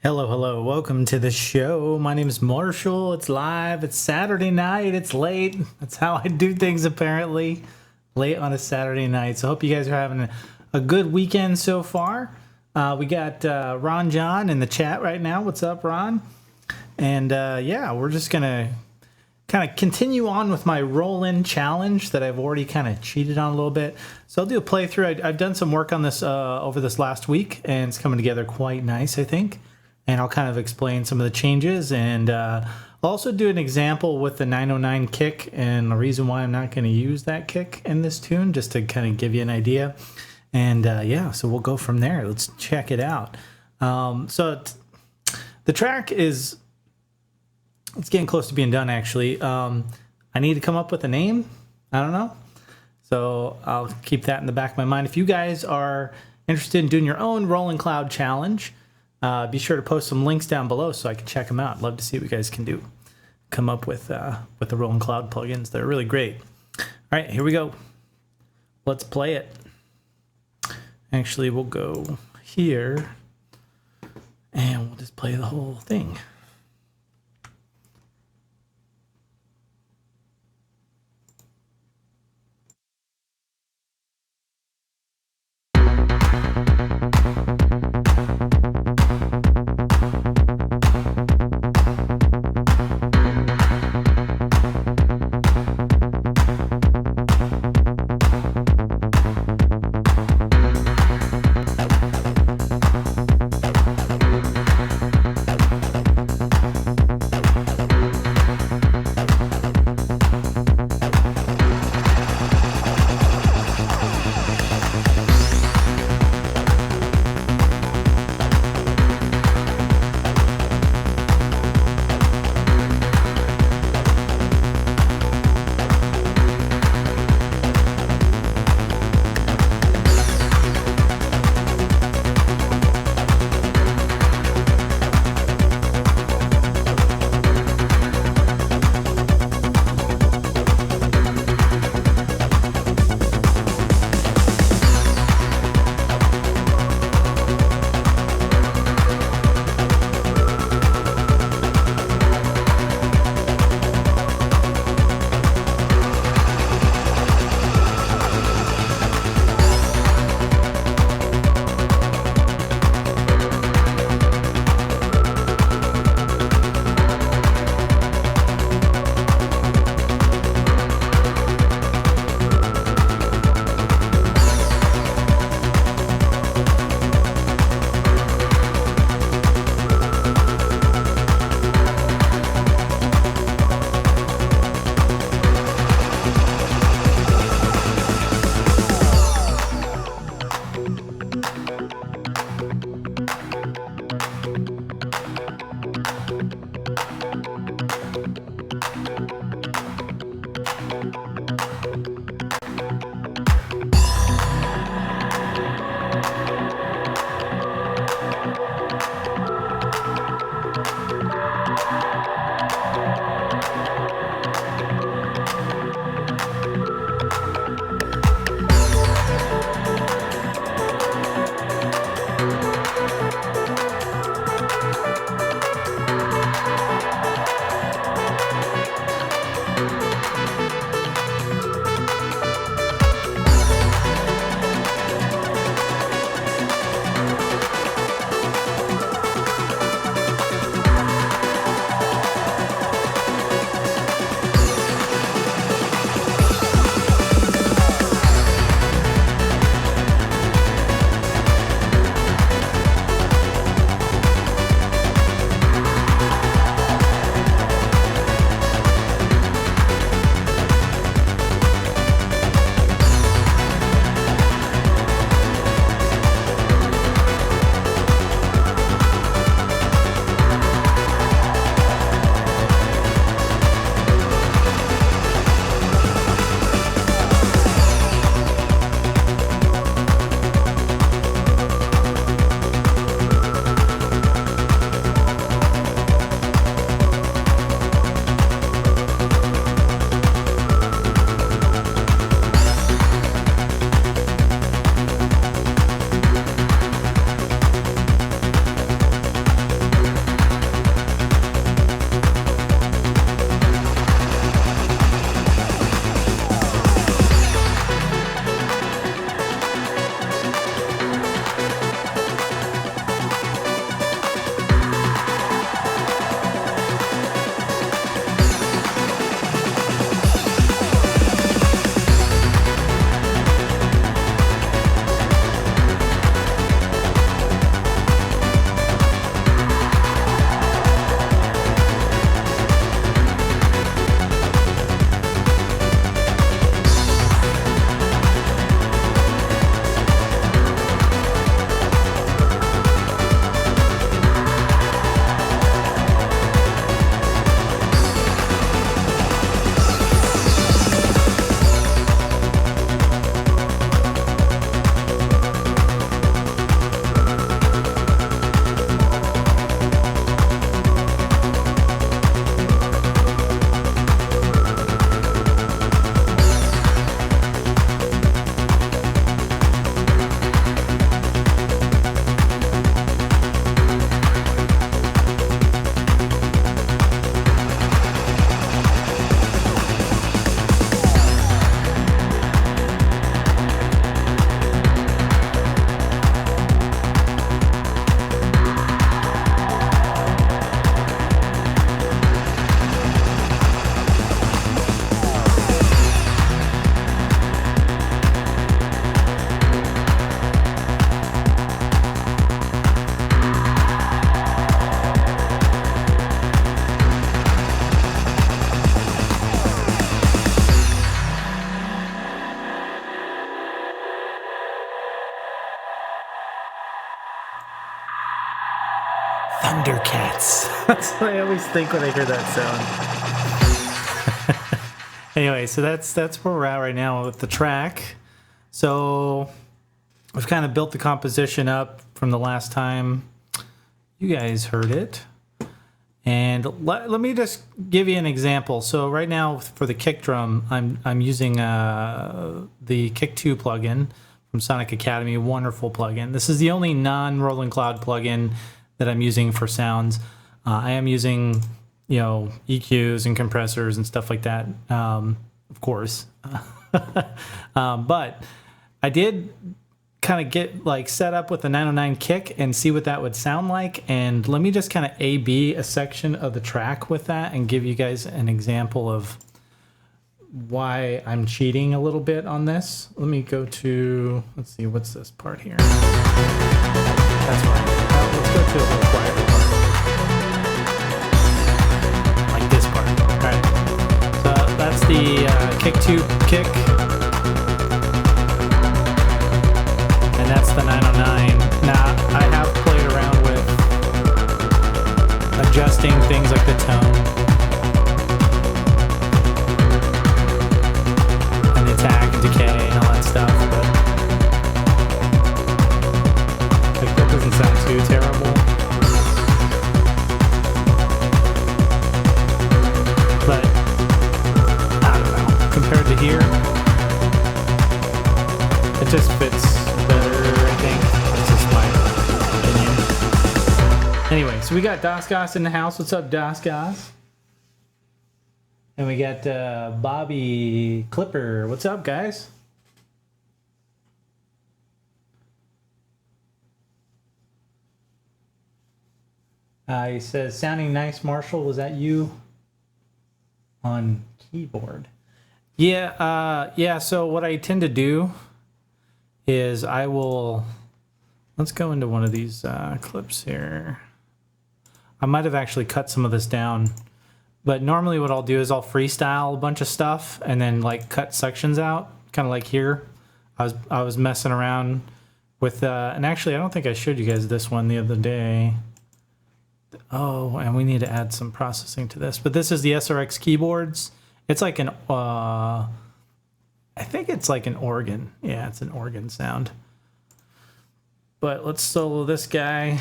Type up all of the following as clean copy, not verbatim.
Hello, hello. Welcome to the show. My name is Marshall. It's live. It's Saturday night. It's late. That's how I do things, apparently. Late on a Saturday night. So I hope you guys are having a good weekend so far. We got Ron John in the chat right now. What's up, Ron? And yeah, we're just going to kind of continue on with my Roland challenge that I've already kind of cheated on a little bit. So I'll do a playthrough. I've done some work on this over this last week, and it's coming together quite nice, I think. And I'll kind of explain some of the changes, and I'll also do an example with the 909 kick and the reason why I'm not going to use that kick in this tune, just to kind of give you an idea. And yeah, so we'll go from there. Let's check it out. The track is, it's getting close to being done, actually. I need to come up with a name. I don't know. So I'll keep that in the back of my mind. If you guys are interested in doing your own Roland Cloud challenge, be sure to post some links down below so I can check them out. Love to see what you guys can do. Come up with the Roland Cloud plugins. They're really great. All right, here we go. Let's play it. Actually, we'll go here, and we'll just play the whole thing. Thundercats. That's what I always think when I hear that sound. Anyway, so that's where we're at right now with the track. So we've kind of built the composition up from the last time you guys heard it. And let me just give you an example. So right now for the kick drum, I'm using the Kick 2 plugin from Sonic Academy, wonderful plugin. This is the only non-Roland Cloud plugin that I'm using for sounds. I am using, EQs and compressors and stuff like that, of course. But I did kind of get set up with the 909 kick and see what that would sound like. And let me just kind of A/B a section of the track with that and give you guys an example of why I'm cheating a little bit on this. Let me go to, let's see, what's this part here? That's right. Let's go to a little quieter part. Like this part. All right. So that's the Kick 2 kick. And that's the 909. Now, I have played around with adjusting things like the tone and the attack and decay and all that stuff, but that doesn't sound too terrible. But I don't know. Compared to here, it just fits better, I think. It's just my opinion. Anyway, so we got Dasgas in the house. What's up, Dasgas? And we got Bobby Clipper. What's up, guys? He says, sounding nice, Marshall. Was that you on keyboard? Yeah, so what I tend to do is let's go into one of these clips here. I might have actually cut some of this down, but normally what I'll do is I'll freestyle a bunch of stuff and then cut sections out, kind of like here. I was messing around with, and actually I don't think I showed you guys this one the other day. Oh, and we need to add some processing to this, but this is the SRX keyboards. It's like I think it's like an organ. Yeah, it's an organ sound. But let's solo this guy.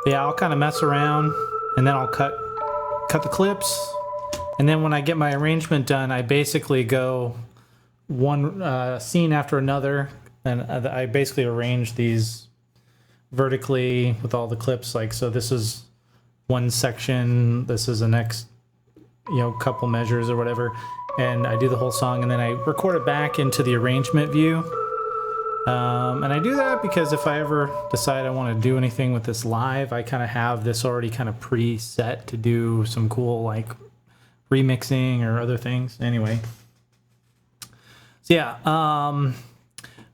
Yeah, I'll kind of mess around and then I'll cut the clips. And then when I get my arrangement done, I basically go one scene after another. And I basically arrange these vertically with all the clips. So this is one section. This is the next, couple measures or whatever. And I do the whole song and then I record it back into the arrangement view. And I do that because if I ever decide I want to do anything with this live, I kind of have this already kind of preset to do some cool remixing or other things. Anyway. So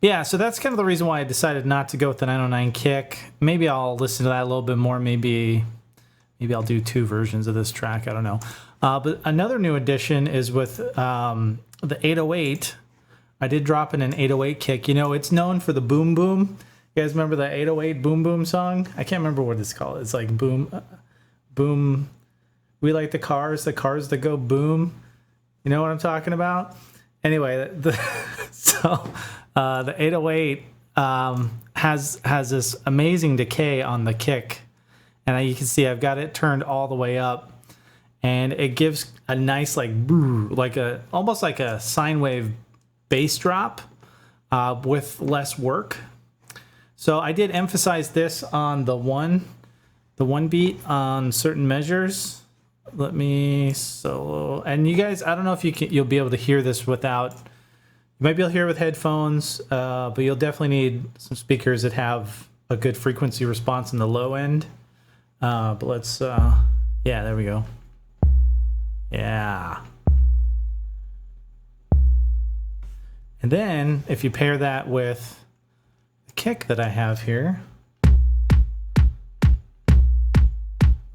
yeah, so that's kind of the reason why I decided not to go with the 909 kick. Maybe I'll listen to that a little bit more. Maybe I'll do 2 versions of this track. I don't know. But another new addition is with the 808. I did drop in an 808 kick. It's known for the boom boom. You guys remember the 808 boom boom song? I can't remember what it's called. It's like boom, boom. We like the cars that go boom. You know what I'm talking about? Anyway, the 808 has this amazing decay on the kick, and you can see I've got it turned all the way up, and it gives a nice almost like a sine wave bass drop with less work. So I did emphasize this on the one beat on certain measures. Let me solo, and you guys, I don't know if you'll be able to hear this without. You might be able to hear it with headphones, but you'll definitely need some speakers that have a good frequency response in the low end. But let's, yeah, there we go. Yeah. And then if you pair that with the kick that I have here,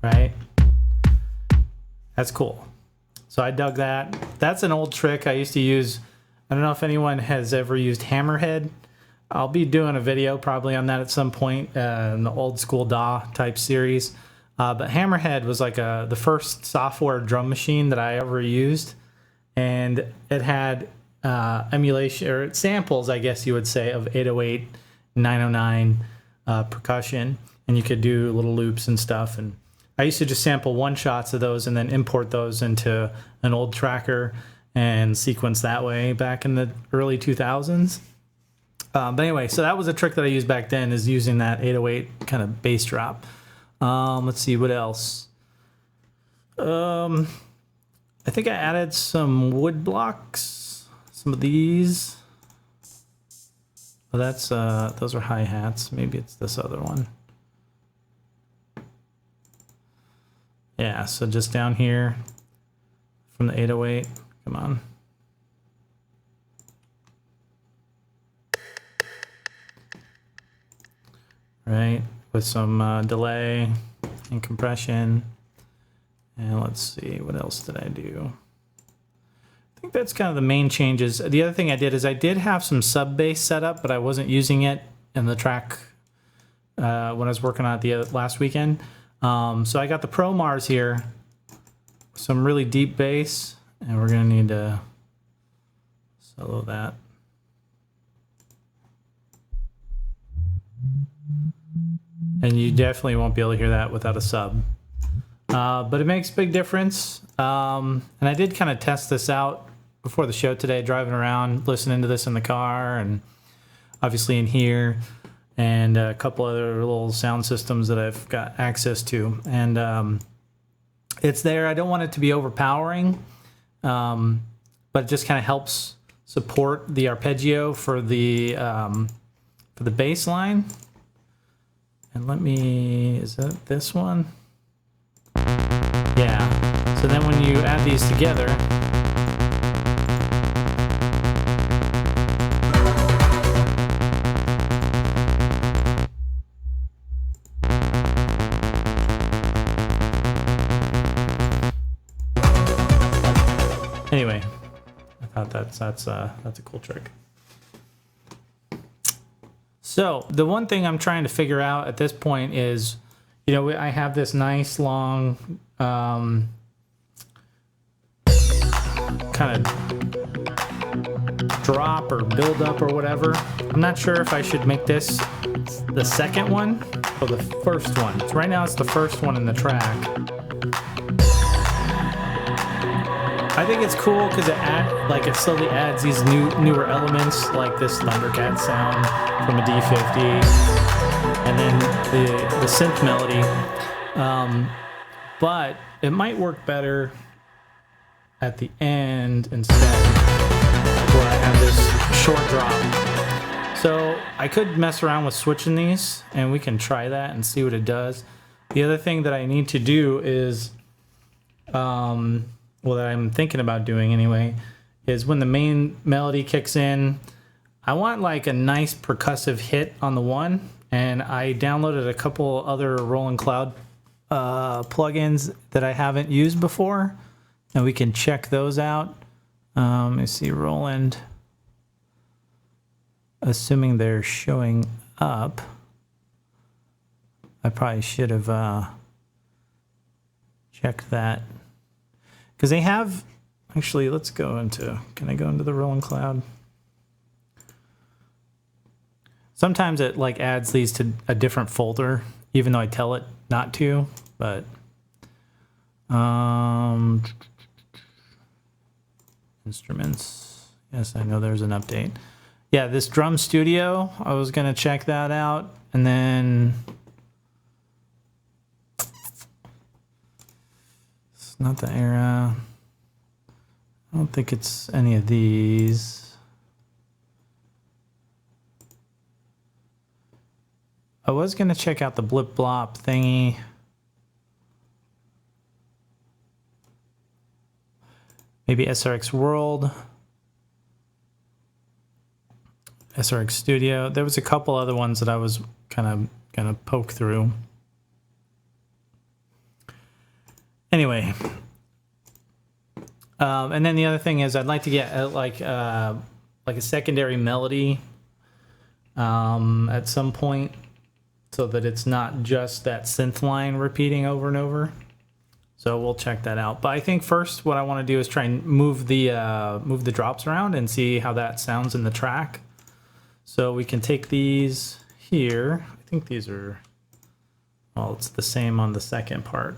right? That's cool. So I dug that. That's an old trick I used to use. I don't know if anyone has ever used Hammerhead. I'll be doing a video probably on that at some point in the old school DAW type series. But Hammerhead was like the first software drum machine that I ever used, and it had emulation or samples, I guess you would say, of 808, 909 percussion, and you could do little loops and stuff. And I used to just sample one shots of those and then import those into an old tracker and sequence that way back in the early 2000s. But anyway, so that was a trick that I used back then, is using that 808 kind of bass drop. Let's see, what else? I think I added some wood blocks, some of these. Well, that's those are hi-hats. Maybe it's this other one. Yeah, so just down here from the 808. Come on. Right, with some delay and compression. And let's see, what else did I do? I think that's kind of the main changes. The other thing I did is I did have some sub bass set up, but I wasn't using it in the track when I was working on it the last weekend. So I got the Pro Mars here, some really deep bass, and we're gonna need to solo that. And you definitely won't be able to hear that without a sub. But it makes a big difference. And I did kind of test this out before the show today, driving around, listening to this in the car, and obviously in here, and a couple other little sound systems that I've got access to. And it's there. I don't want it to be overpowering, but it just kind of helps support the arpeggio for the bass line. And let me, is that this one? Yeah. So then when you add these together, anyway, I thought that's a cool trick. So the one thing I'm trying to figure out at this point is, you know, I have this nice long kind of drop or build up or whatever. I'm not sure if I should make this the second one or the first one. So right now it's the first one in the track. I think it's cool because it slowly adds these newer elements, like this Thundercat sound from a D50, and then the synth melody. But it might work better at the end instead, where I have this short drop. So I could mess around with switching these, and we can try that and see what it does. The other thing that I need to do is, that I'm thinking about doing anyway, is when the main melody kicks in, I want like a nice percussive hit on the one, and I downloaded a couple other Roland Cloud plugins that I haven't used before, and we can check those out. Let me see, Roland, assuming they're showing up. I probably should have checked that. Because they have, actually, let's go into, can I go into the Roland Cloud? Sometimes it like adds these to a different folder, even though I tell it not to, but instruments. Yes, I know there's an update. Yeah, this drum studio, I was gonna check that out, and then not the era. I don't think it's any of these. I was going to check out the blip blop thingy. Maybe SRX World. SRX Studio. There was a couple other ones that I was kind of going to poke through. Anyway, and then the other thing is I'd like to get like a secondary melody at some point, so that it's not just that synth line repeating over and over. So we'll check that out. But I think first what I want to do is try and move the drops around and see how that sounds in the track. So we can take these here. I think these are, well, it's the same on the second part.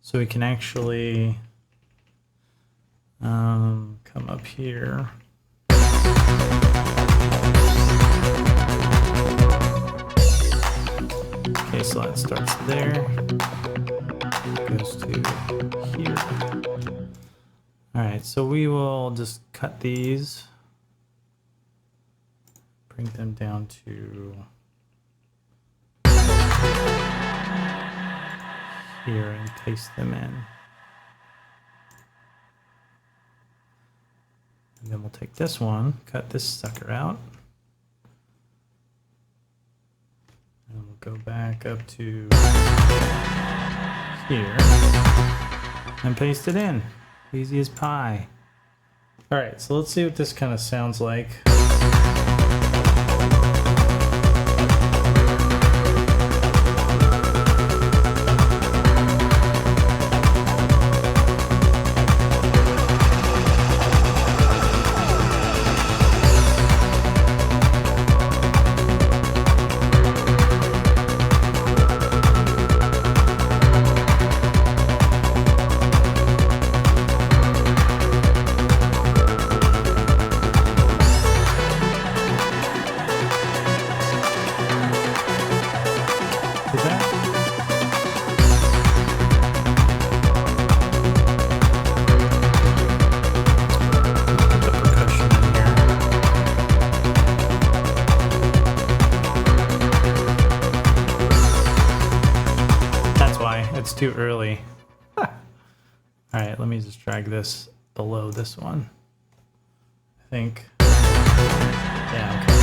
So we can actually come up here. Okay, so that starts there, goes to here. All right, so we will just cut these, bring them down to here and paste them in. And then we'll take this one, cut this sucker out. And we'll go back up to here and paste it in. Easy as pie. All right, so let's see what this kind of sounds like. It's too early. All right, let me just drag this below this one. I think. Yeah, okay.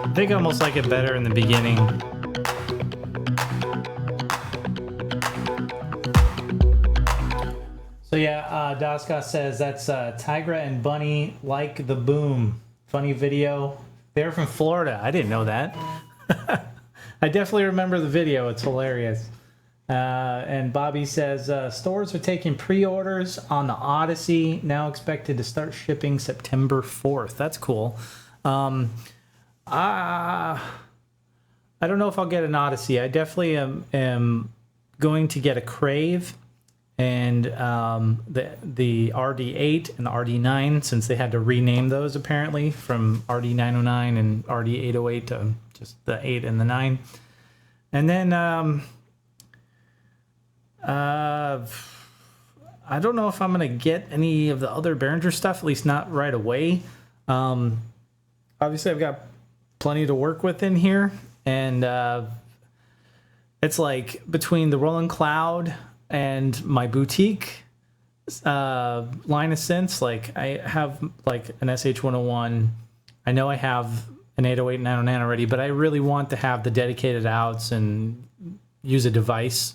I think I almost like it better in the beginning. So yeah, Daska says that's Tigra and Bunny Like the Boom. Funny video. They're from Florida. I didn't know that. I definitely remember the video. It's hilarious. And Bobby says stores are taking pre-orders on the Odyssey. Now expected to start shipping September 4th. That's cool. I don't know if I'll get an Odyssey. I definitely am going to get a Crave and the RD8 and the RD9, since they had to rename those apparently from RD909 and RD808 to just the 8 and the 9. And then I don't know if I'm going to get any of the other Behringer stuff, at least not right away. Obviously, I've got plenty to work with in here, and it's like between the Roland Cloud and my boutique, line of synths. Like I have like an SH-101. I know I have an 808 Nano Nano already, but I really want to have the dedicated outs and use a device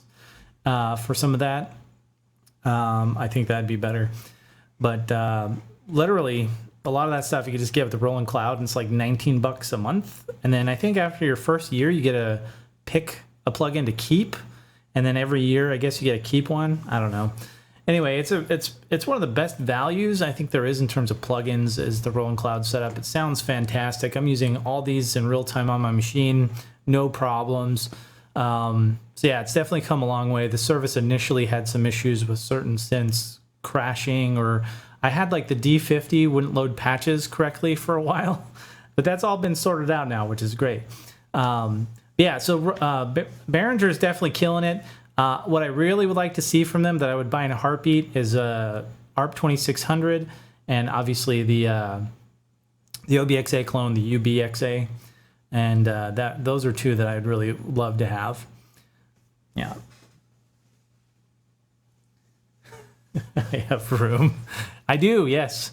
for some of that. I think that'd be better. But literally, a lot of that stuff you could just get with the Roland Cloud, and it's like $19 a month. And then I think after your first year, you get to pick a plugin to keep, and then every year, I guess you get to keep one. I don't know. Anyway, it's one of the best values I think there is in terms of plugins is the Roland Cloud setup. It sounds fantastic. I'm using all these in real time on my machine, no problems. So yeah, it's definitely come a long way. The service initially had some issues with certain synths crashing, or I had like the D50 wouldn't load patches correctly for a while, but that's all been sorted out now, which is great. Yeah, so Behringer is definitely killing it. What I really would like to see from them that I would buy in a heartbeat is ARP 2600, and obviously the OBXA clone, the UBXA, and those are two that I'd really love to have. Yeah. I have room. I do, yes.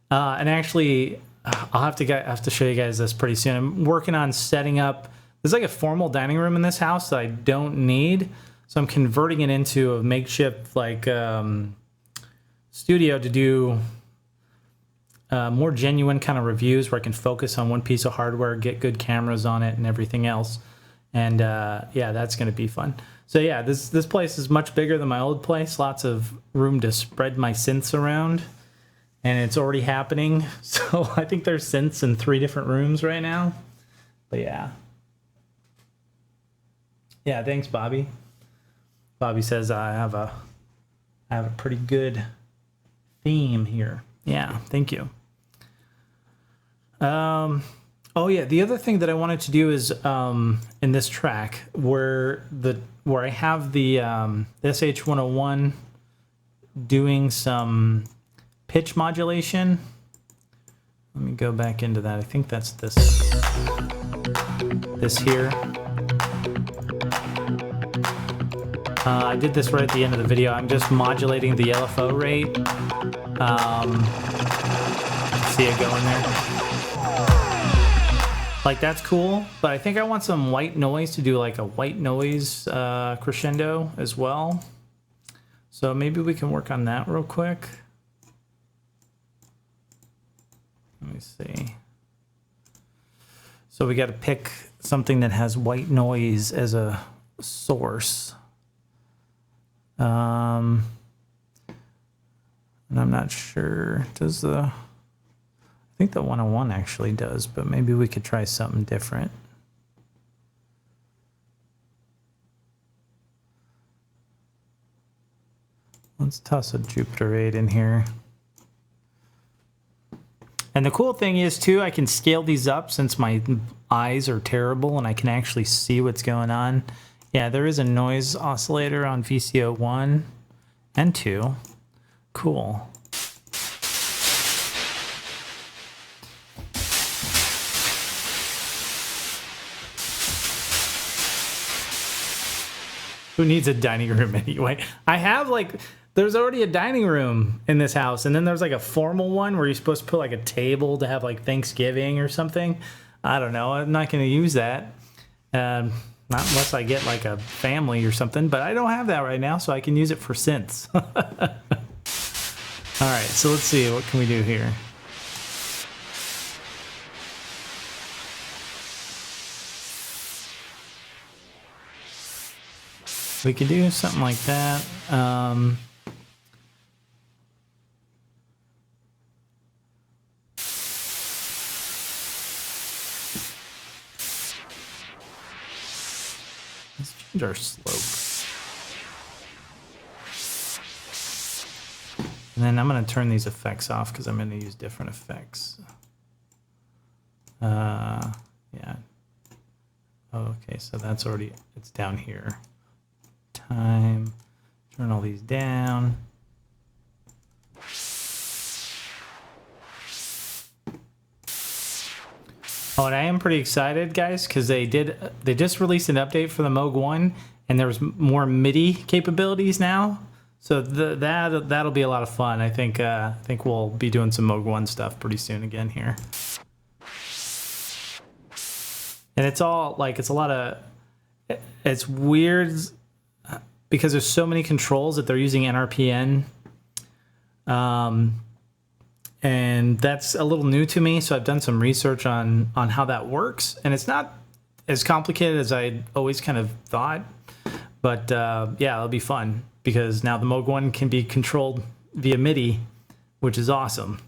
And actually, I'll have to show you guys this pretty soon. I'm working on setting up. There's like a formal dining room in this house that I don't need, so I'm converting it into a makeshift like studio to do more genuine kind of reviews where I can focus on one piece of hardware, get good cameras on it, and everything else. And yeah, that's going to be fun. So yeah, this place is much bigger than my old place. Lots of room to spread my synths around, and it's already happening. So I think there's synths in 3 different rooms right now. But yeah. Yeah, thanks, Bobby. Bobby says I have a pretty good theme here. Yeah, thank you. Oh yeah, the other thing that I wanted to do is in this track where I have the SH-101 doing some pitch modulation. Let me go back into that. I think that's this here. I did this right at the end of the video. I'm just modulating the LFO rate. See it going there? Like, that's cool, but I think I want some white noise to do like a white noise crescendo as well. So maybe we can work on that real quick. Let me see. So we got to pick something that has white noise as a source. And I'm not sure. Does I think the 101 actually does, but maybe we could try something different. Let's toss a Jupiter 8 in here. And the cool thing is, too, I can scale these up since my eyes are terrible and I can actually see what's going on. Yeah, there is a noise oscillator on VCO 1 and 2. Cool. Who needs a dining room anyway? I have like, there's already a dining room in this house, and then there's like a formal one where you're supposed to put like a table to have like Thanksgiving or something. I don't know. I'm not going to use that. Not unless I get like a family or something, but I don't have that right now, so I can use it for synths. All right, so let's see, what can we do here? We could do something like that. Let's change our slope. And then I'm going to turn these effects off because I'm going to use different effects. Yeah. Okay, so that's already, it's down here. Time, turn all these down. Oh, and I am pretty excited, guys, because they just released an update for the Moog 1, and there's more MIDI capabilities now. So that'll be a lot of fun. I think we'll be doing some Moog 1 stuff pretty soon again here. And it's all like it's weird because there's so many controls that they're using NRPN. And that's a little new to me, so I've done some research on how that works, and it's not as complicated as I always kind of thought. But yeah, it'll be fun because now the Moog 1 can be controlled via MIDI, which is awesome.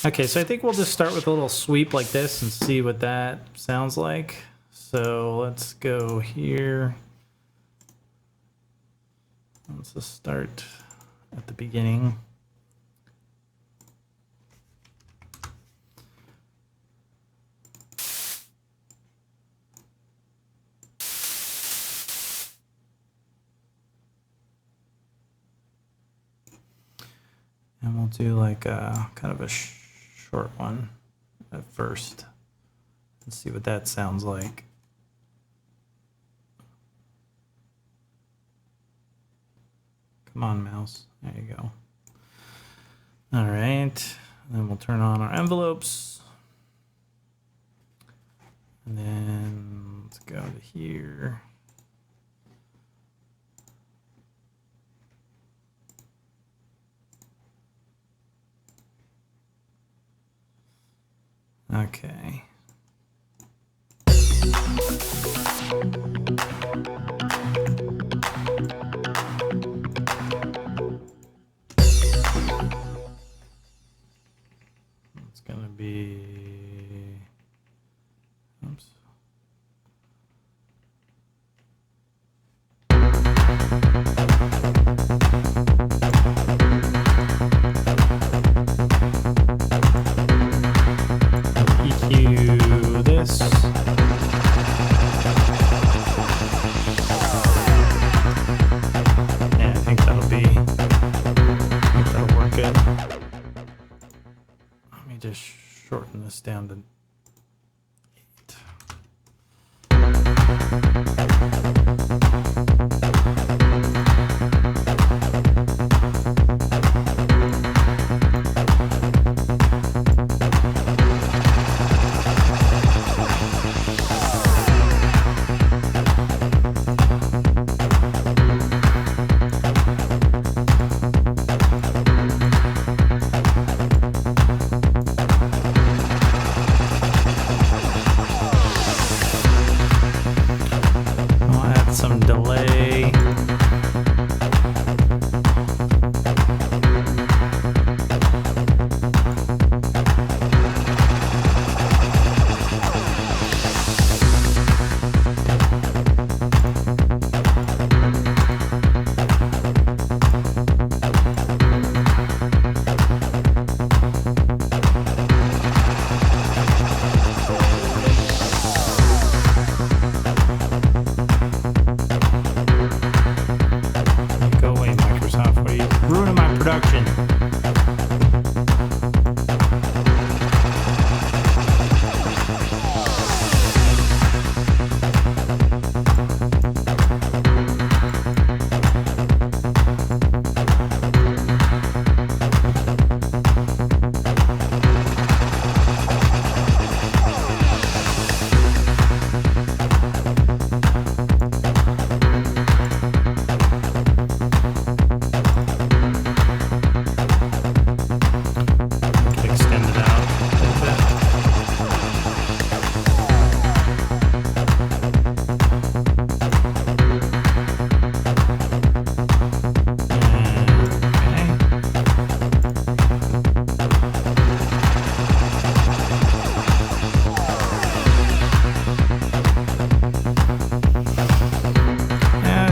Okay, so I think we'll just start with a little sweep like this and see what that sounds like. So let's go here. Let's just start at the beginning. And we'll do like a kind of a short one at first and see what that sounds like. Come on, mouse. There you go. All right. Then we'll turn on our envelopes. And then let's go to here. Okay. It's gonna be, oops. EQ this. Yeah, I think that'll work good. Let me just shorten this down to 8. Some delay. Production.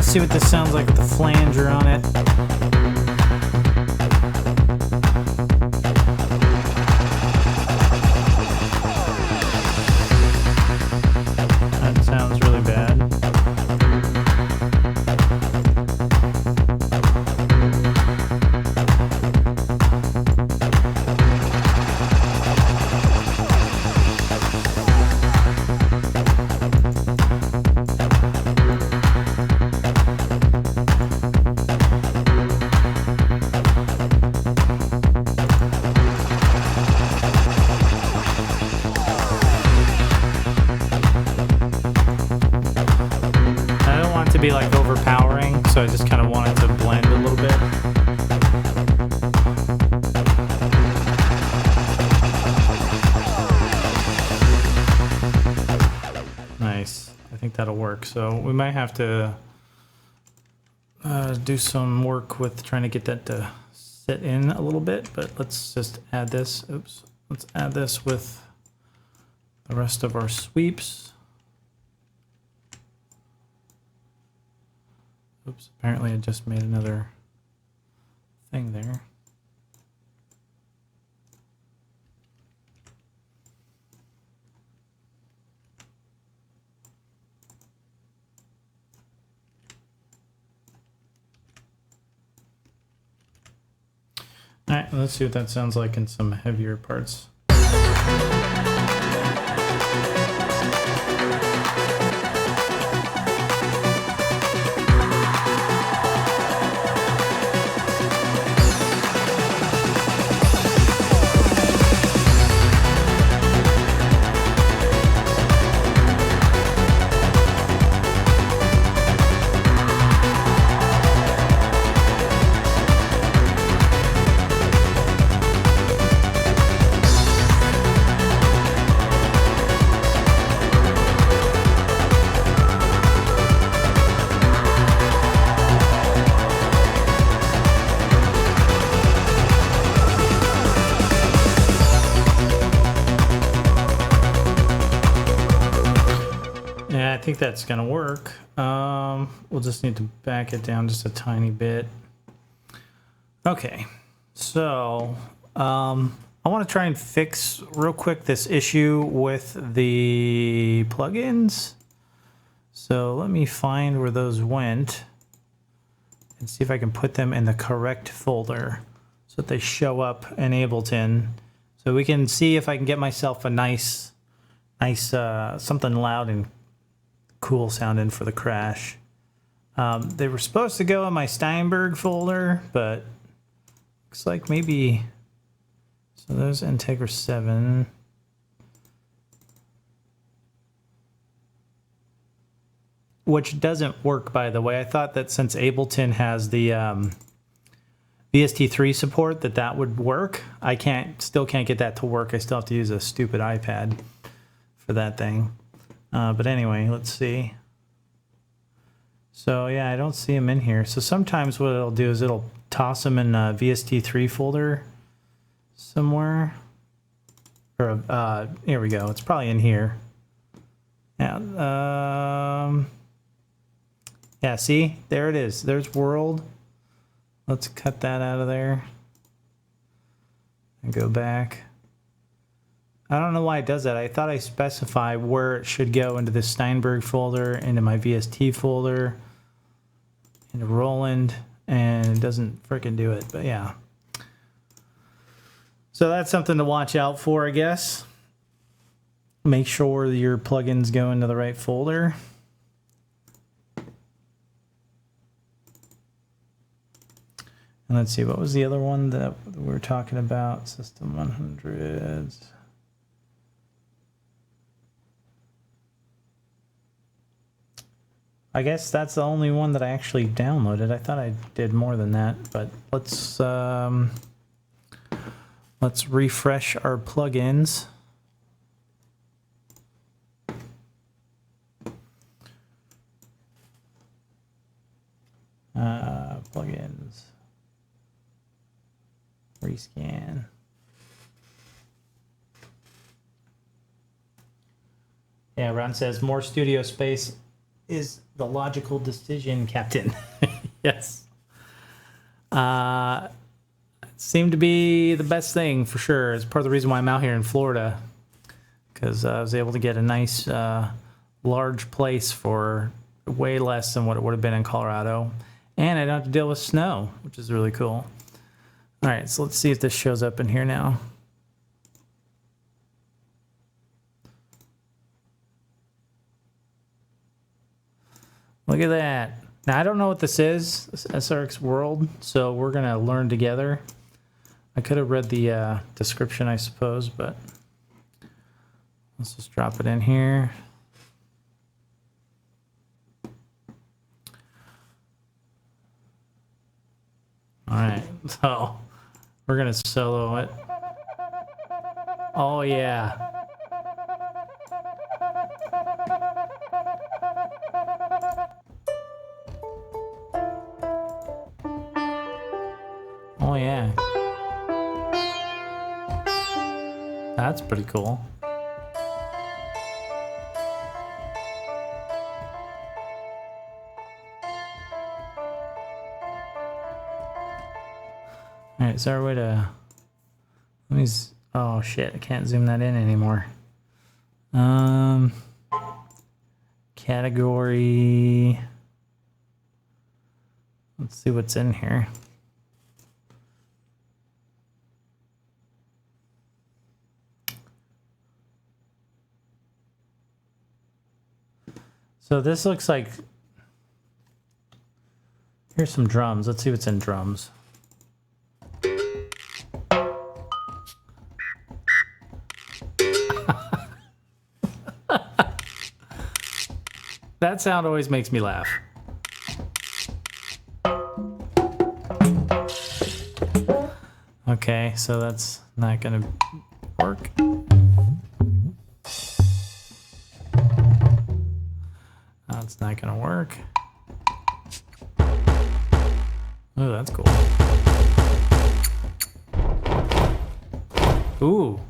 See what this sounds like with the flanger on it. That sounds really bad. to be like overpowering, so I just kind of want it to blend a little bit. Nice. I think that'll work. So we might have to do some work with trying to get that to sit in a little bit, but let's just add this. Oops. Let's add this with the rest of our sweeps. Oops, apparently I just made another thing there. All right, let's see what that sounds like in some heavier parts. Yeah, I think that's gonna work. We'll just need to back it down just a tiny bit. Okay, so I want to try and fix real quick this issue with the plugins. So let me find where those went and see if I can put them in the correct folder so that they show up in Ableton. So we can see if I can get myself a nice something loud and cool sounding for the crash. They were supposed to go in my Steinberg folder, but looks like maybe, so there's Integra 7. Which doesn't work, by the way. I thought that since Ableton has the VST3 support that would work. I still can't get that to work. I still have to use a stupid iPad for that thing. But anyway, let's see. So yeah, I don't see them in here. So sometimes what it'll do is it'll toss them in a VST3 folder somewhere. Or here we go. It's probably in here. Yeah. Yeah. See, there it is. There's world. Let's cut that out of there and go back. I don't know why it does that. I thought I specified where it should go into the Steinberg folder, into my VST folder, into Roland, and it doesn't frickin' do it, but yeah. So that's something to watch out for, I guess. Make sure your plugins go into the right folder. And let's see, what was the other one that we were talking about? System 100s. I guess that's the only one that I actually downloaded. I thought I did more than that, but let's refresh our plugins. Plugins. Rescan. Yeah, Ron says more studio space is the logical decision, Captain. Yes. Seemed to be the best thing for sure. It's part of the reason why I'm out here in Florida, because I was able to get a nice large place for way less than what it would have been in Colorado. And I don't have to deal with snow, which is really cool. All right, so let's see if this shows up in here now. Look at that. Now, I don't know what this is, this SRX World, so we're going to learn together. I could have read the description, I suppose, but let's just drop it in here. So we're gonna solo it. Oh yeah. Oh yeah. That's pretty cool. Alright, is there a way to... Let me... Oh shit, I can't zoom that in anymore. Category... Let's see what's in here. So this looks like... Here's some drums. Let's see what's in drums. That sound always makes me laugh. Okay, so that's not gonna work. That's not gonna work. Oh, that's cool. Ooh.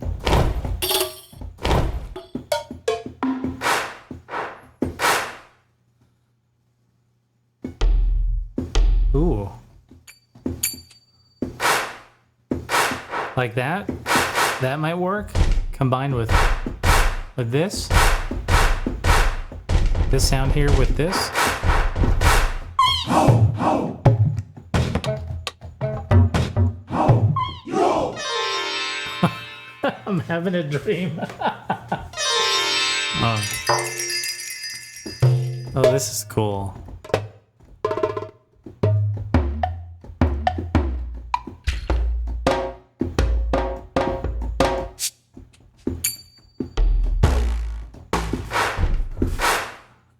Ooh. Like that? That might work. Combined with this. This sound here with this. I'm having a dream. Oh. Oh, this is cool.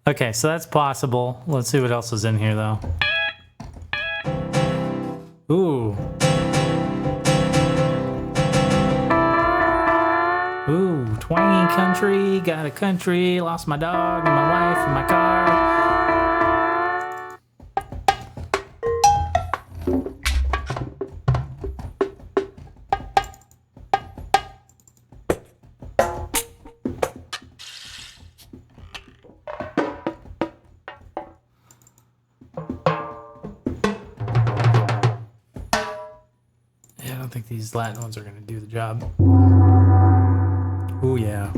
Okay, so that's possible. Let's see what else is in here, though. Ooh. Ooh, twangy country, got a country, lost my dog and my wife and my car. Yeah, I don't think these Latin ones are gonna do the job. Oh yeah.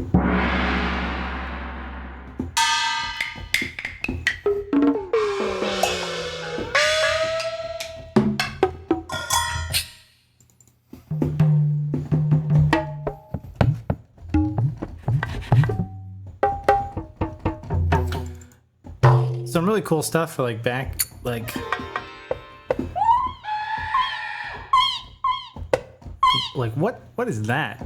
Some really cool stuff for like back, like what is that?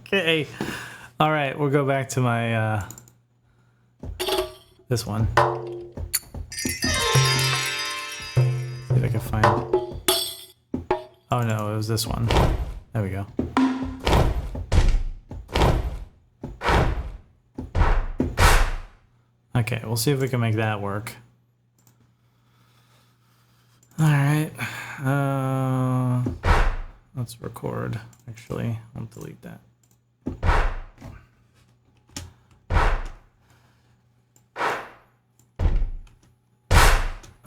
Okay. All right, we'll go back to my this one. See if I can find. Oh no, it was this one. There we go. Okay, we'll see if we can make that work. All right. Let's record. Actually, I'll delete that.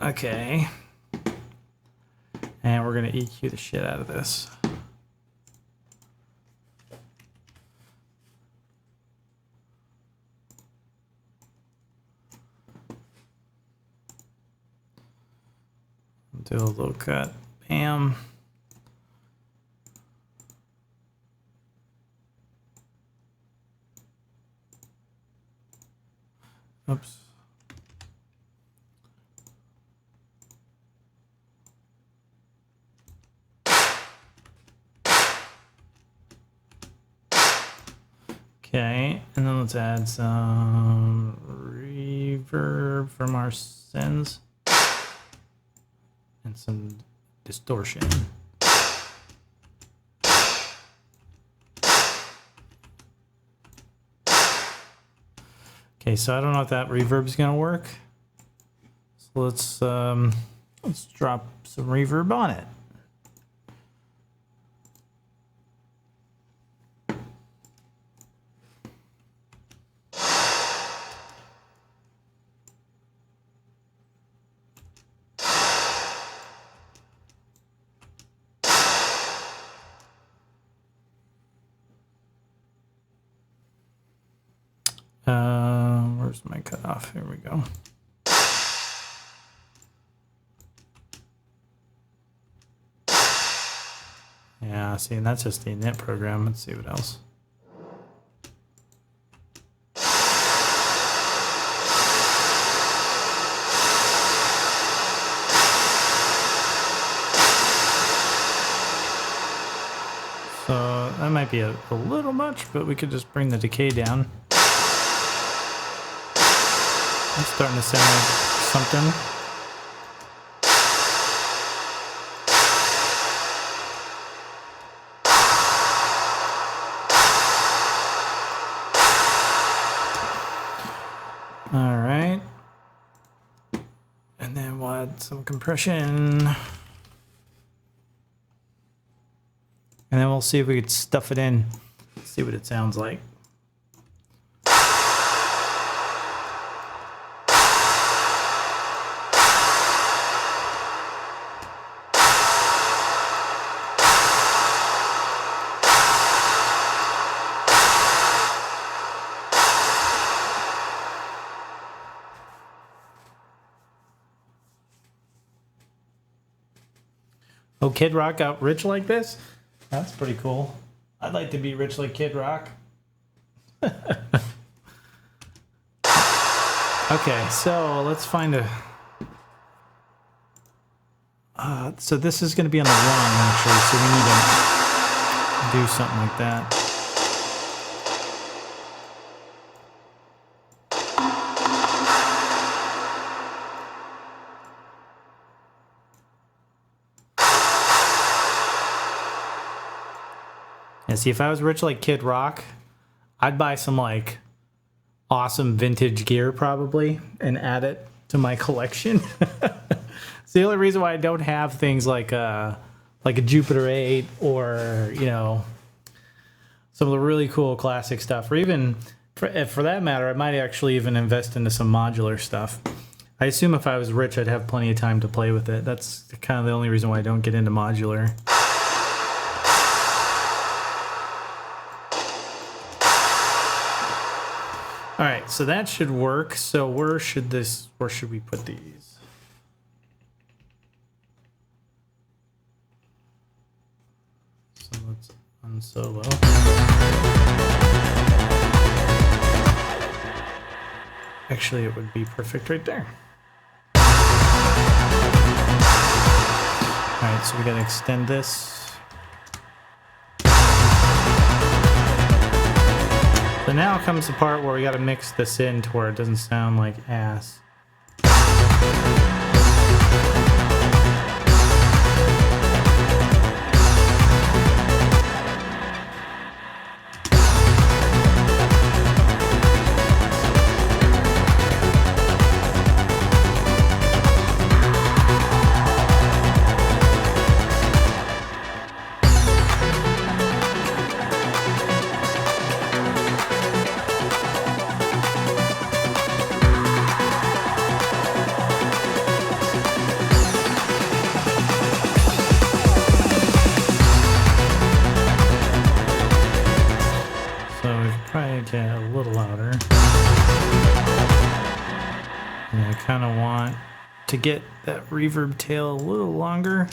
Okay. And we're gonna EQ the shit out of this. Do a low cut. Bam. Oops. Okay, and then let's add some reverb from our synths. and some distortion. Okay, so I don't know if that reverb's gonna work. So let's drop some reverb on it. Where's my cutoff? Here we go. Yeah, see, and that's just the init program. Let's see what else. So that might be a little much, but we could just bring the decay down. It's starting to sound like something. All right. And then we'll add some compression. And then we'll see if we could stuff it in. See what it sounds like. Oh, Kid Rock got rich like this? That's pretty cool. I'd like to be rich like Kid Rock. Okay, so let's find a... so this is going to be on the run, actually, so we need to do something like that. And see, if I was rich like Kid Rock, I'd buy some like awesome vintage gear probably and add it to my collection. It's the only reason why I don't have things like a Jupiter 8 or, you know, some of the really cool classic stuff, or even for that matter, I might actually even invest into some modular stuff. I assume if I was rich, I'd have plenty of time to play with it. That's kind of the only reason why I don't get into modular. All right, so that should work. So where should we put these? So let's unsolo. Actually, it would be perfect right there. All right, so we gotta extend this. So now comes the part where we got to mix this in to where it doesn't sound like ass. Get a little louder. And I kind of want to get that reverb tail a little longer.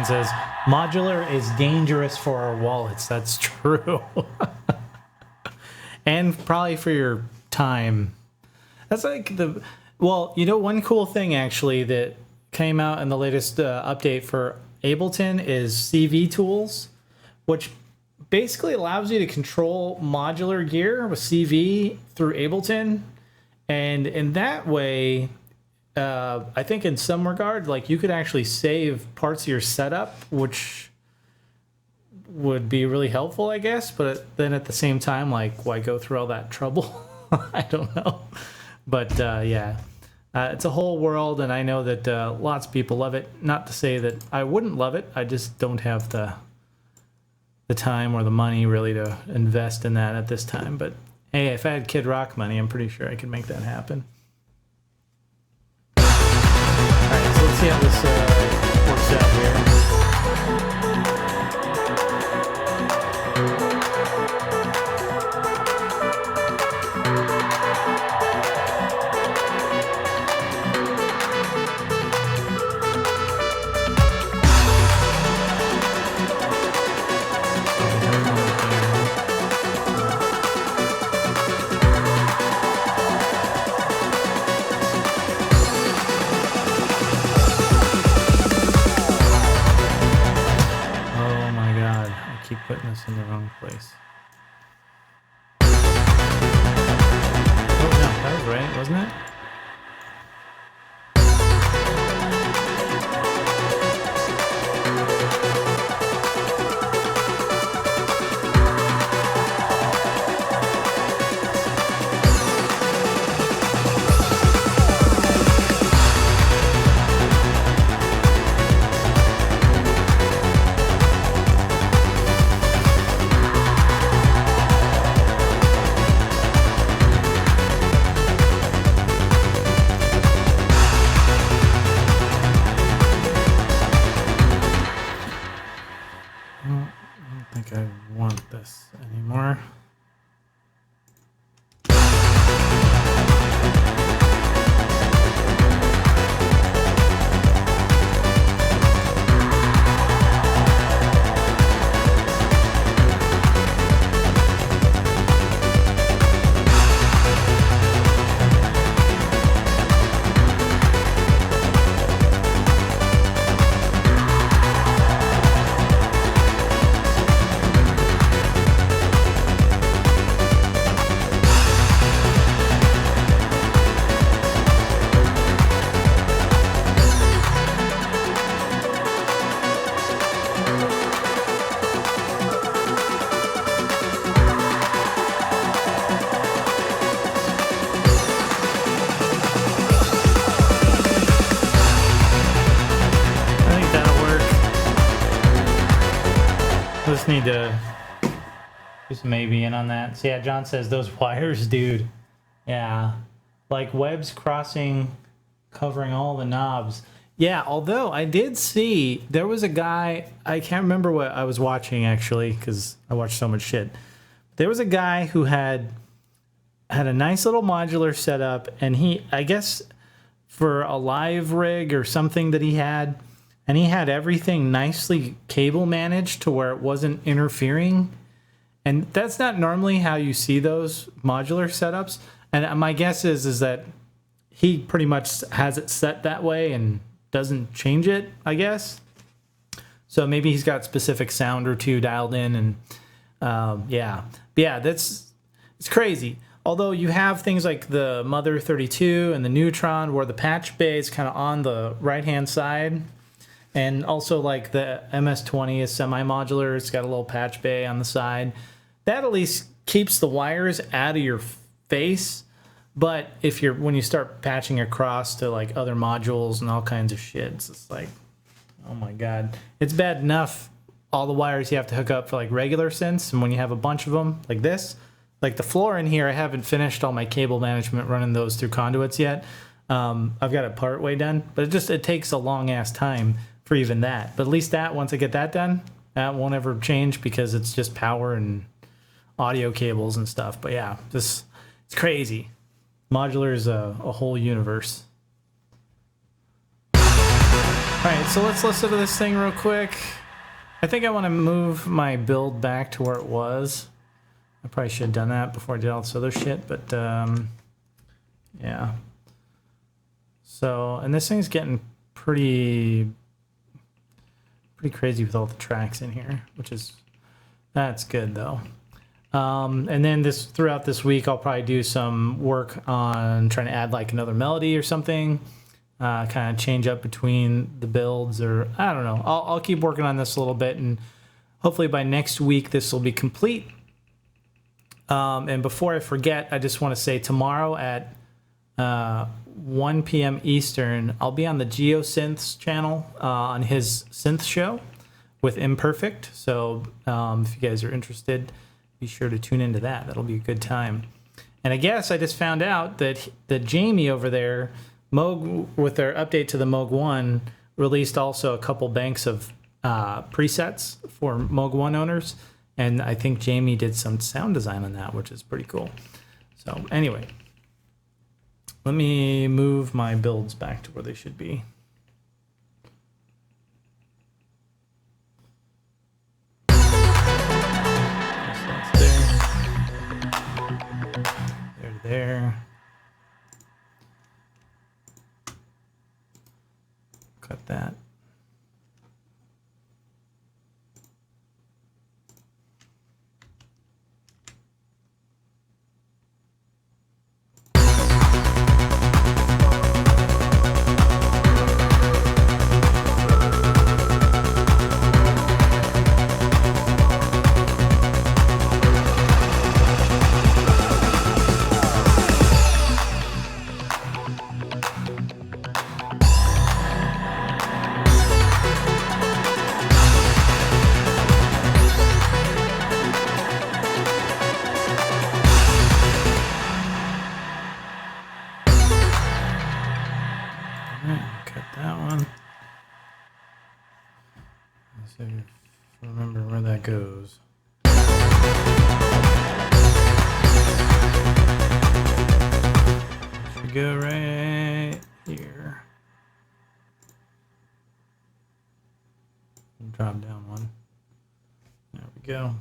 John says, modular is dangerous for our wallets. That's true. And probably for your time. That's like well, you know, one cool thing actually that came out in the latest update for Ableton is CV tools, which basically allows you to control modular gear with CV through Ableton. And in that way, I think in some regard, like you could actually save parts of your setup, which would be really helpful, I guess. But then at the same time, like, why go through all that trouble? I don't know. But yeah, it's a whole world, and I know that lots of people love it. Not to say that I wouldn't love it. I just don't have the time or the money really to invest in that at this time. But hey, if I had Kid Rock money, I'm pretty sure I could make that happen. All right, so let's see how this works out here. Putting this in the wrong place. Oh no, that was right, wasn't it? Just need to just maybe in on that. So yeah, John says those wires, dude. Yeah, like webs crossing, covering all the knobs. Yeah, although I did see there was a guy, I can't remember what I was watching actually because I watched so much shit. There was a guy who had a nice little modular setup, and he, I guess for a live rig or something that he had, and he had everything nicely cable managed to where it wasn't interfering. And that's not normally how you see those modular setups. And my guess is that he pretty much has it set that way and doesn't change it, I guess. So maybe he's got specific sound or two dialed in, and yeah. But yeah, it's crazy. Although you have things like the Mother 32 and the Neutron where the patch bay is kind of on the right-hand side. And also like the MS-20 is semi-modular. It's got a little patch bay on the side. That at least keeps the wires out of your face. But if when you start patching across to like other modules and all kinds of shit, it's just like, oh my God. It's bad enough all the wires you have to hook up for like regular synths, and when you have a bunch of them like this, like the floor in here, I haven't finished all my cable management running those through conduits yet. I've got it part way done, but it takes a long ass time for even that. But at least that, once I get that done, that won't ever change because it's just power and audio cables and stuff. But yeah, it's crazy. Modular is a whole universe. Alright, so let's listen to this thing real quick. I think I want to move my build back to where it was. I probably should have done that before I did all this other shit, but yeah. So, and this thing's getting pretty crazy with all the tracks in here, that's good though. And then throughout this week, I'll probably do some work on trying to add like another melody or something. Kind of change up between the builds, or I don't know. I'll keep working on this a little bit, and hopefully by next week this will be complete. And before I forget, I just want to say tomorrow at 1 p.m. Eastern, I'll be on the Synths channel on his synth show with Imperfect. So if you guys are interested, be sure to tune into that. That'll be a good time. And I guess I just found out that Jamie over there, Moog, with their update to the Moog 1, released also a couple banks of presets for Moog 1 owners. And I think Jamie did some sound design on that, which is pretty cool. So anyway, let me move my builds back to where they should be. There. Cut that. Cut that one. Let's see if I remember where that goes. Should go right here. Drop down one. There we go.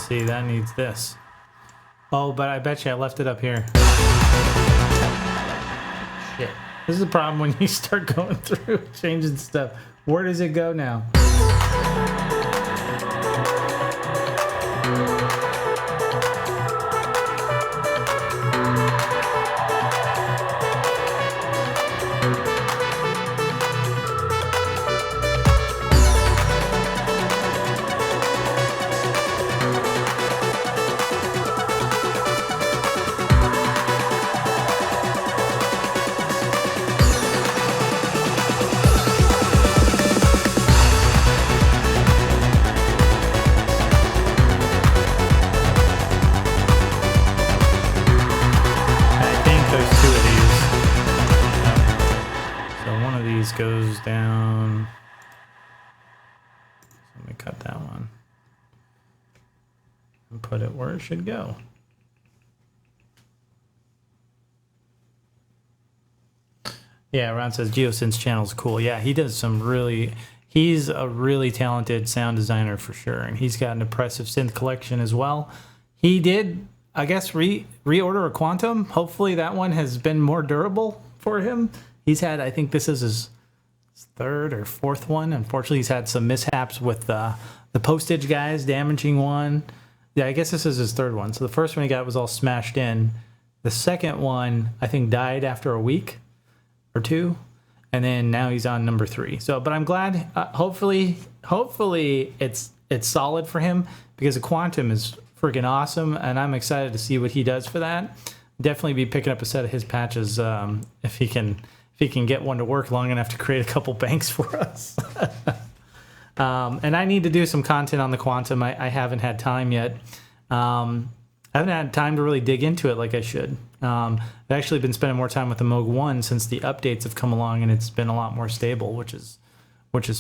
See, that needs this. Oh, but I bet you I left it up here. Shit. This is the problem when you start going through changing stuff. Where does it go now? Goes down. So let me cut that one and put it where it should go. Yeah, Ron says Geosynth's channel is cool. Yeah, he does some really. He's a really talented sound designer for sure, and he's got an impressive synth collection as well. He did, I guess, reorder a Quantum. Hopefully, that one has been more durable for him. He's had, I think, this is his third or fourth one. Unfortunately, he's had some mishaps with the postage guys damaging one. Yeah, I guess this is his third one. So the first one he got was all smashed in. The second one, I think, died after a week or two. And then now he's on number 3. So, but I'm glad. Hopefully it's solid for him, because the Quantum is freaking awesome, and I'm excited to see what he does for that. Definitely be picking up a set of his patches if he can get one to work long enough to create a couple banks for us. And I need to do some content on the Quantum. I haven't had time yet. I haven't had time to really dig into it like I should. I've actually been spending more time with the Moog 1 since the updates have come along, and it's been a lot more stable, which is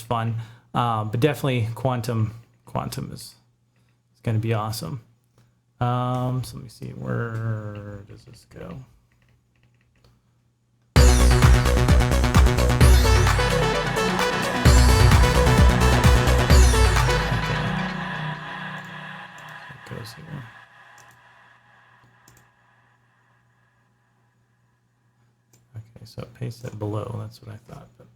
fun. But definitely Quantum is going to be awesome. So let me see, where does this go? Okay. It goes here. Okay, so it pastes it below. That's what I thought. But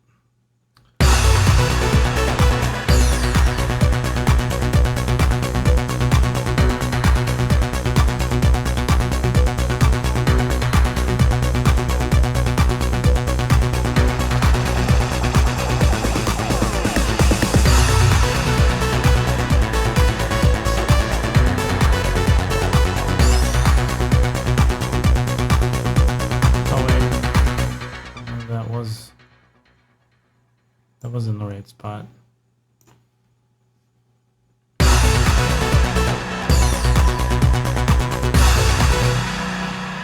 that was in the right spot.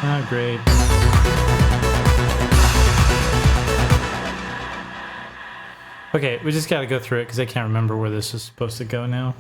Ah, great. Okay, we just got to go through it because I can't remember where this is supposed to go now.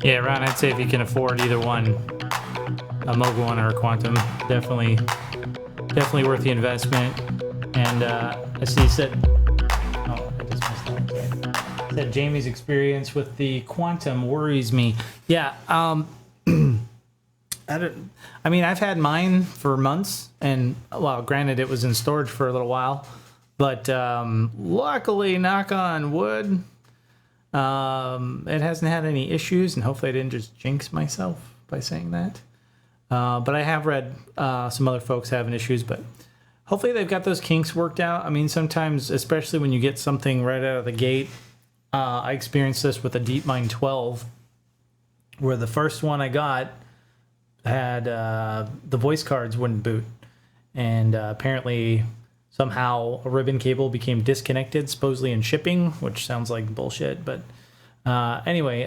Yeah, Ron, I'd say if you can afford either one, a Moog 1 or a Quantum, definitely worth the investment. And I see you said, oh, I just missed that. Okay. Said Jamie's experience with the Quantum worries me. Yeah, I mean, I've had mine for months, and well, granted, it was in storage for a little while, but luckily, knock on wood, it hasn't had any issues, and hopefully I didn't just jinx myself by saying that. But I have read some other folks having issues, but hopefully they've got those kinks worked out. I mean, sometimes, especially when you get something right out of the gate, I experienced this with a DeepMind 12, where the first one I got had the voice cards wouldn't boot, and apparently somehow a ribbon cable became disconnected, supposedly in shipping, which sounds like bullshit. But anyway,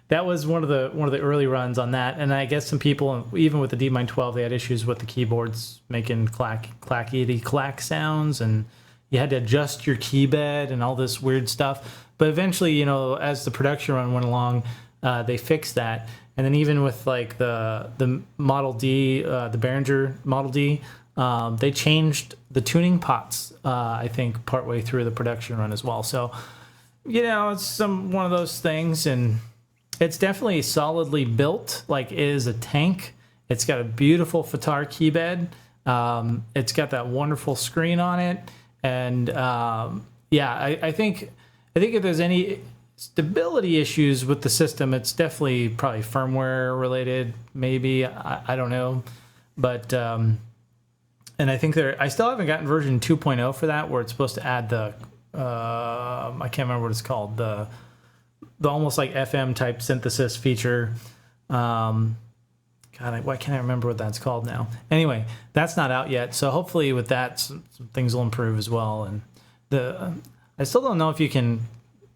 that was one of the early runs on that. And I guess some people, even with the DeepMind 12, they had issues with the keyboards making clack sounds, and you had to adjust your key bed and all this weird stuff. But eventually, you know, as the production run went along, they fixed that. And then even with like the Model D, the Behringer Model D, they changed the tuning pots, I think, partway through the production run as well. So it's one of those things, and it's definitely solidly built, like it is a tank. It's got a beautiful FITAR keybed. It's got that wonderful screen on it, and I think if there's any stability issues with the system, it's definitely probably firmware related. Maybe I don't know, but and I think I still haven't gotten version 2.0 for that, where it's supposed to add the I can't remember what it's called, the almost like FM type synthesis feature. God, why can't I remember what that's called now? Anyway, that's not out yet. So hopefully with that, some things will improve as well. And I still don't know if you can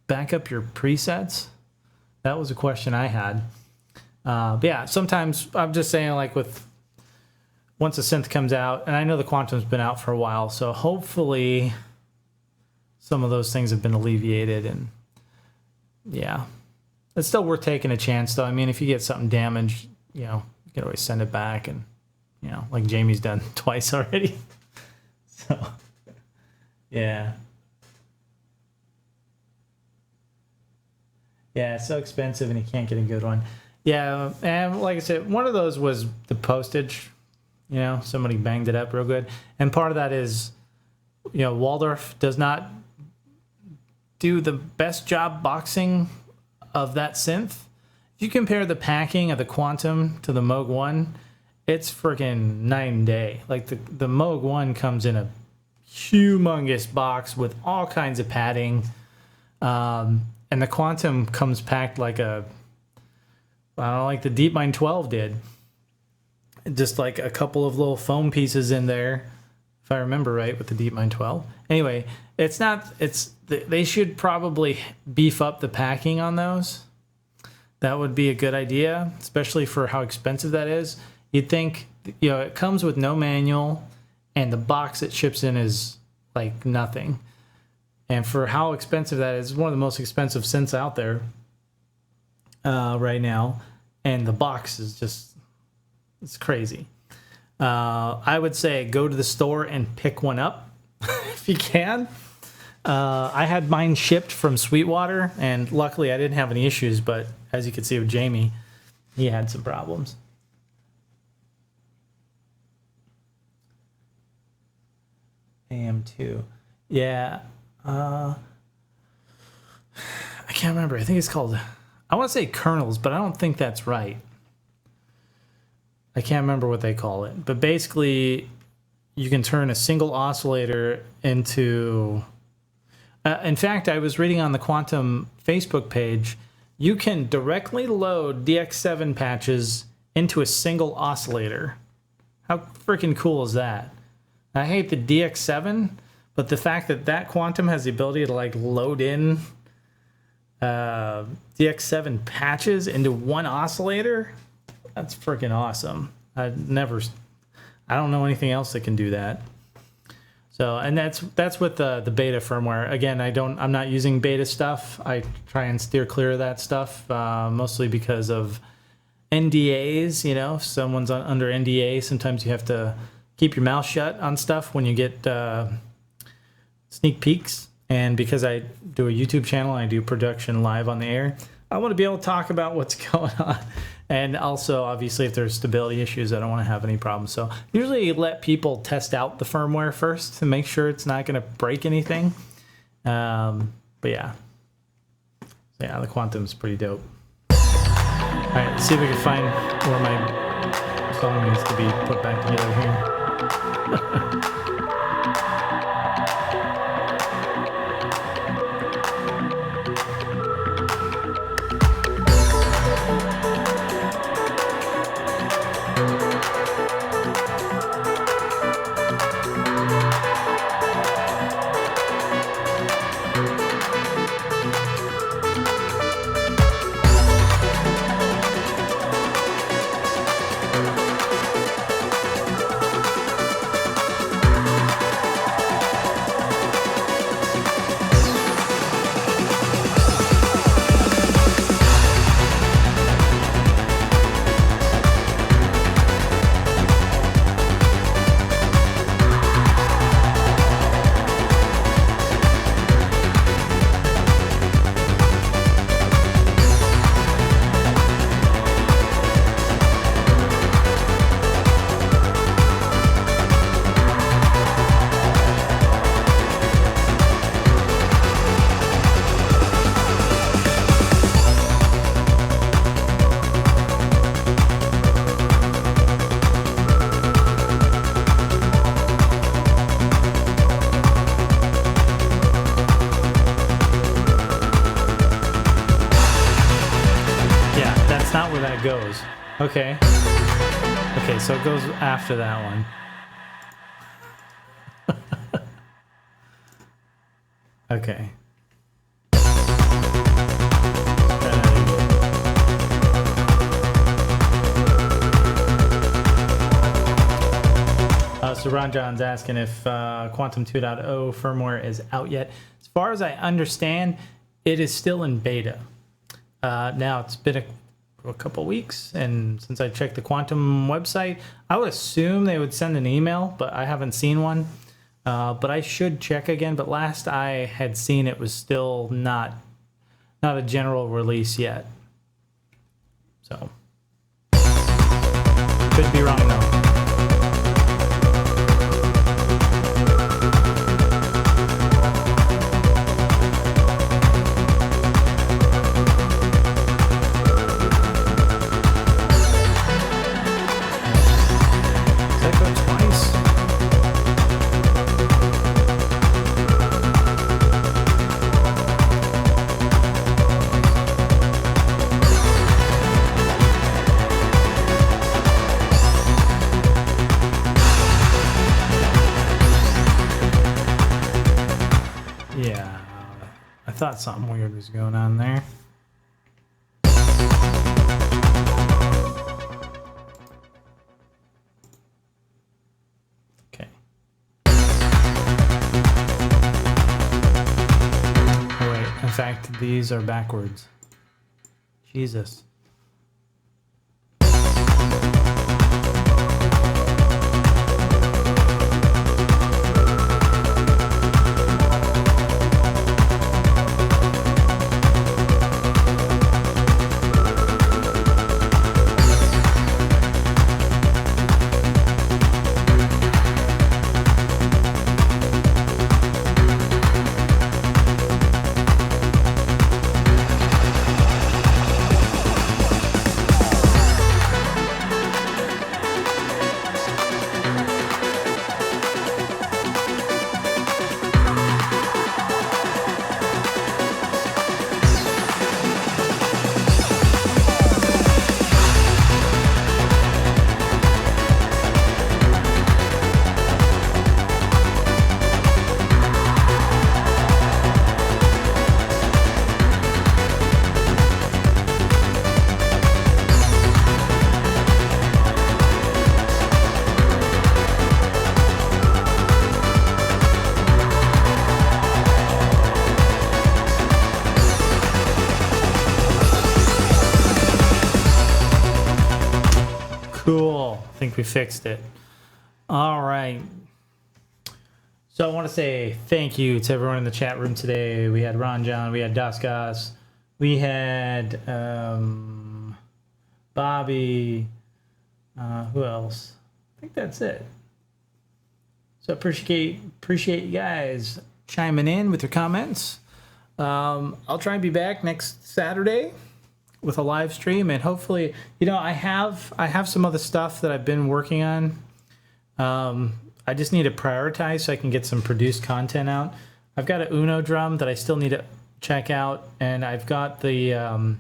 back up your presets. That was a question I had. But yeah, sometimes I'm just saying, like once a synth comes out, and I know the Quantum's been out for a while, so hopefully some of those things have been alleviated. And yeah, it's still worth taking a chance, though. I mean, if you get something damaged, you can always send it back, and like Jamie's done twice already. So yeah, it's so expensive, and you can't get a good one. Yeah, and like I said, one of those was the postage. Somebody banged it up real good, and part of that is, Waldorf does not do the best job boxing of that synth. If you compare the packing of the Quantum to the Moog 1, it's freaking night and day. Like the Moog 1 comes in a humongous box with all kinds of padding, and the Quantum comes packed like the DeepMind 12 did. Just like a couple of little foam pieces in there, if I remember right, with the DeepMind 12. Anyway, they should probably beef up the packing on those. That would be a good idea, especially for how expensive that is. You'd think, it comes with no manual, and the box it ships in is like nothing. And for how expensive that is, it's one of the most expensive synths out there right now. And the box is it's crazy. I would say go to the store and pick one up if you can. I had mine shipped from Sweetwater, and luckily I didn't have any issues, but as you can see with Jamie, he had some problems. AM2. Yeah. I can't remember. I think it's called, I want to say kernels, but I don't think that's right. I can't remember what they call it. But basically, you can turn a single oscillator into... in fact, I was reading on the Quantum Facebook page, you can directly load DX7 patches into a single oscillator. How freaking cool is that? I hate the DX7, but the fact that Quantum has the ability to load in DX7 patches into one oscillator, that's freaking awesome. I don't know anything else that can do that. So, and that's with the beta firmware. Again, I'm not using beta stuff. I try and steer clear of that stuff, mostly because of NDAs. If someone's under NDA, sometimes you have to keep your mouth shut on stuff when you get sneak peeks. And because I do a YouTube channel, I do production live on the air, I want to be able to talk about what's going on. And also, obviously, if there's stability issues, I don't want to have any problems. So usually let people test out the firmware first to make sure it's not going to break anything. But yeah. Yeah, the Quantum's pretty dope. All right, let's see if we can find where my song needs to be put back together here. that goes. Okay. Okay, so it goes after that one. Okay. So Ron John's asking if Quantum 2.0 firmware is out yet. As far as I understand, it is still in beta. Now, it's been a couple weeks, and since I checked the Quantum website, I would assume they would send an email, but I haven't seen one. But I should check again. But last I had seen, it was still not a general release yet. So could be wrong though. Yeah, I thought something weird was going on there. Okay. Oh, wait, in fact, these are backwards. Jesus. Cool. I think we fixed it. All right. So I want to say thank you to everyone in the chat room today. We had Ron John, we had Dasgas, we had Bobby. Who else? I think that's it. So appreciate you guys chiming in with your comments. I'll try and be back next Saturday with a live stream, and hopefully, I have some other stuff that I've been working on. I just need to prioritize so I can get some produced content out. I've got an Uno drum that I still need to check out, and I've got the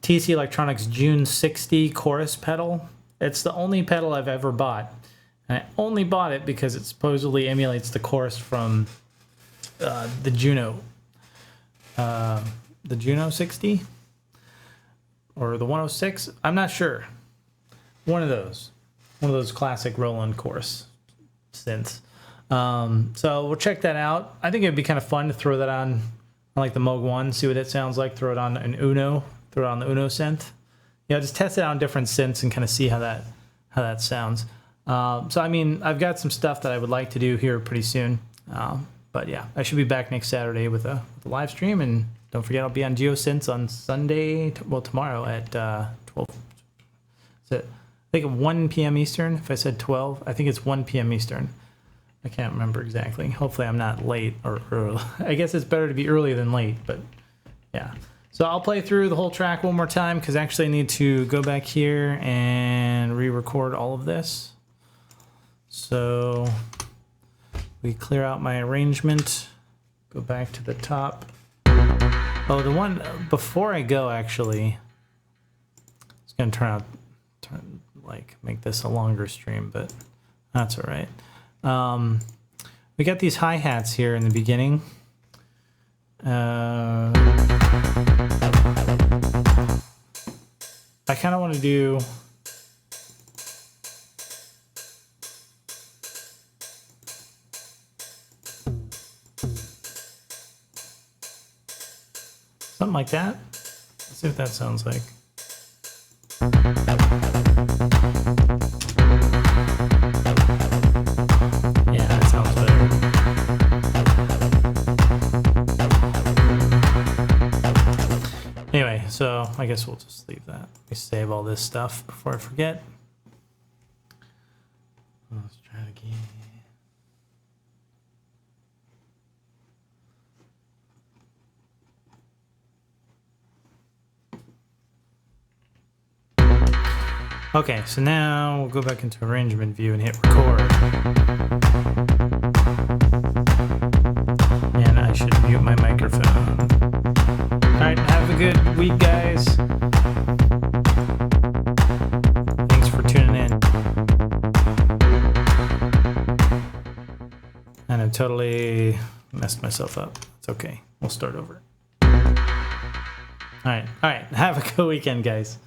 TC Electronics June 60 chorus pedal. It's the only pedal I've ever bought, and I only bought it because it supposedly emulates the chorus from the Juno 60 or the 106. I'm not sure. One of those classic Roland chorus synths. So we'll check that out. I think it'd be kind of fun to throw that on like the Moog 1, see what it sounds like, throw it on an Uno, throw it on the Uno synth. Just test it out on different synths and kind of see how that sounds. So I mean, I've got some stuff that I would like to do here pretty soon. But yeah, I should be back next Saturday with a live stream, and don't forget I'll be on GeoSynths on Sunday, tomorrow at 12. Is it, I think 1 p.m. Eastern. If I said 12, I think it's 1 p.m. Eastern. I can't remember exactly. Hopefully I'm not late or early. I guess it's better to be early than late, but yeah. So I'll play through the whole track one more time because I actually need to go back here and re-record all of this. So we clear out my arrangement, go back to the top. Oh, the one before I go, actually. It's gonna like make this a longer stream, but that's all right. We got these hi-hats here in the beginning. I kind of want to do something like that. Let's see what that sounds like. Yeah, that sounds better. Anyway, so I guess we'll just leave that. Let me save all this stuff before I forget. Let's try it again. Okay, so now we'll go back into arrangement view and hit record. And I should mute my microphone. Alright, have a good week, guys. Thanks for tuning in. And I've totally messed myself up. It's okay. We'll start over. Alright, have a good weekend, guys.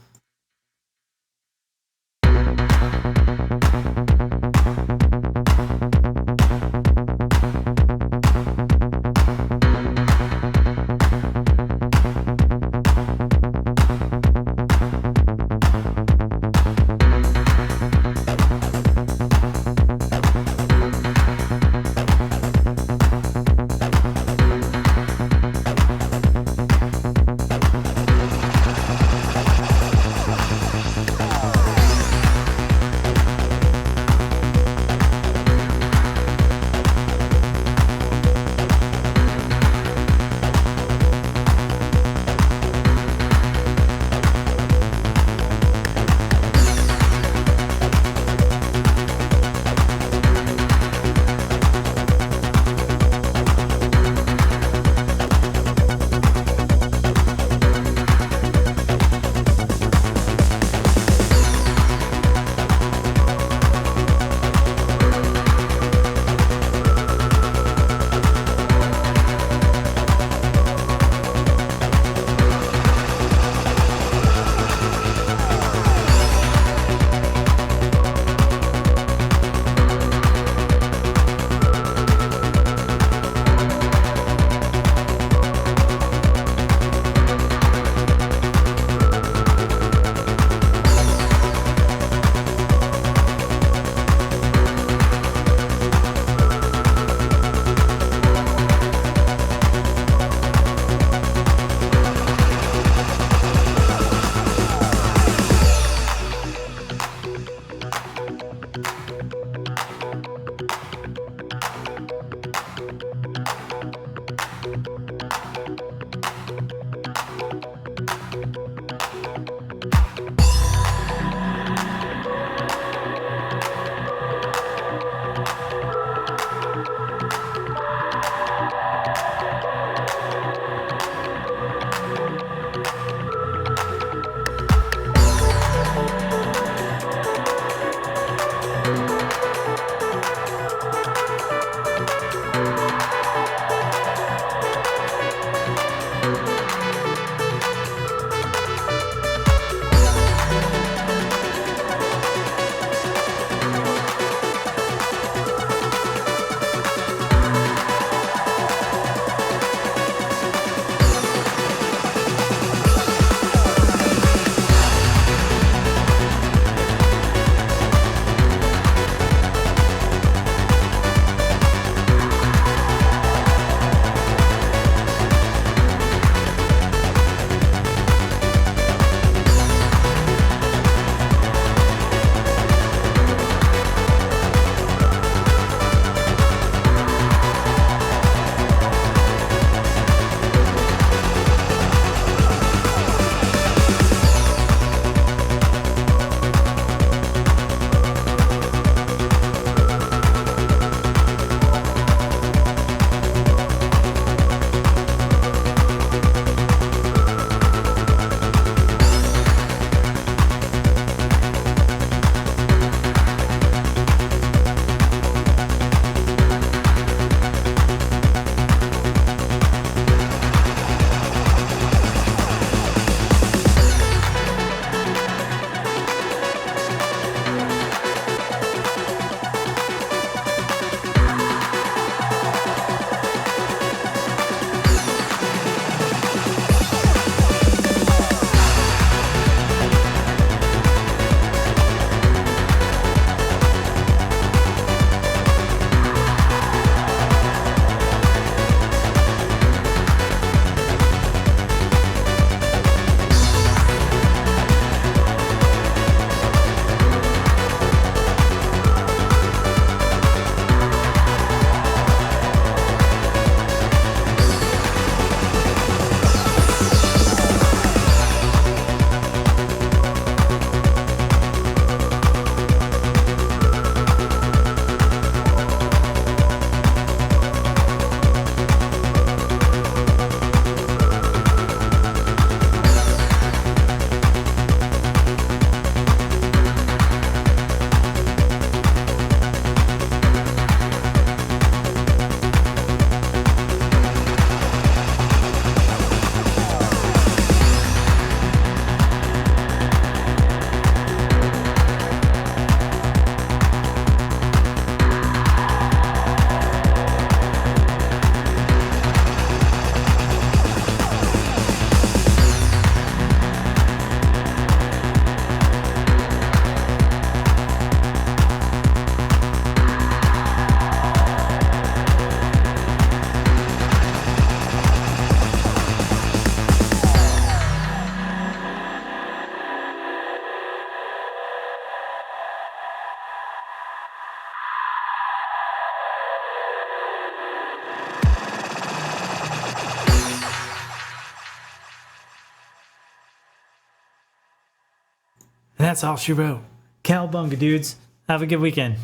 that's all she wrote. Cowabunga, dudes. Have a good weekend.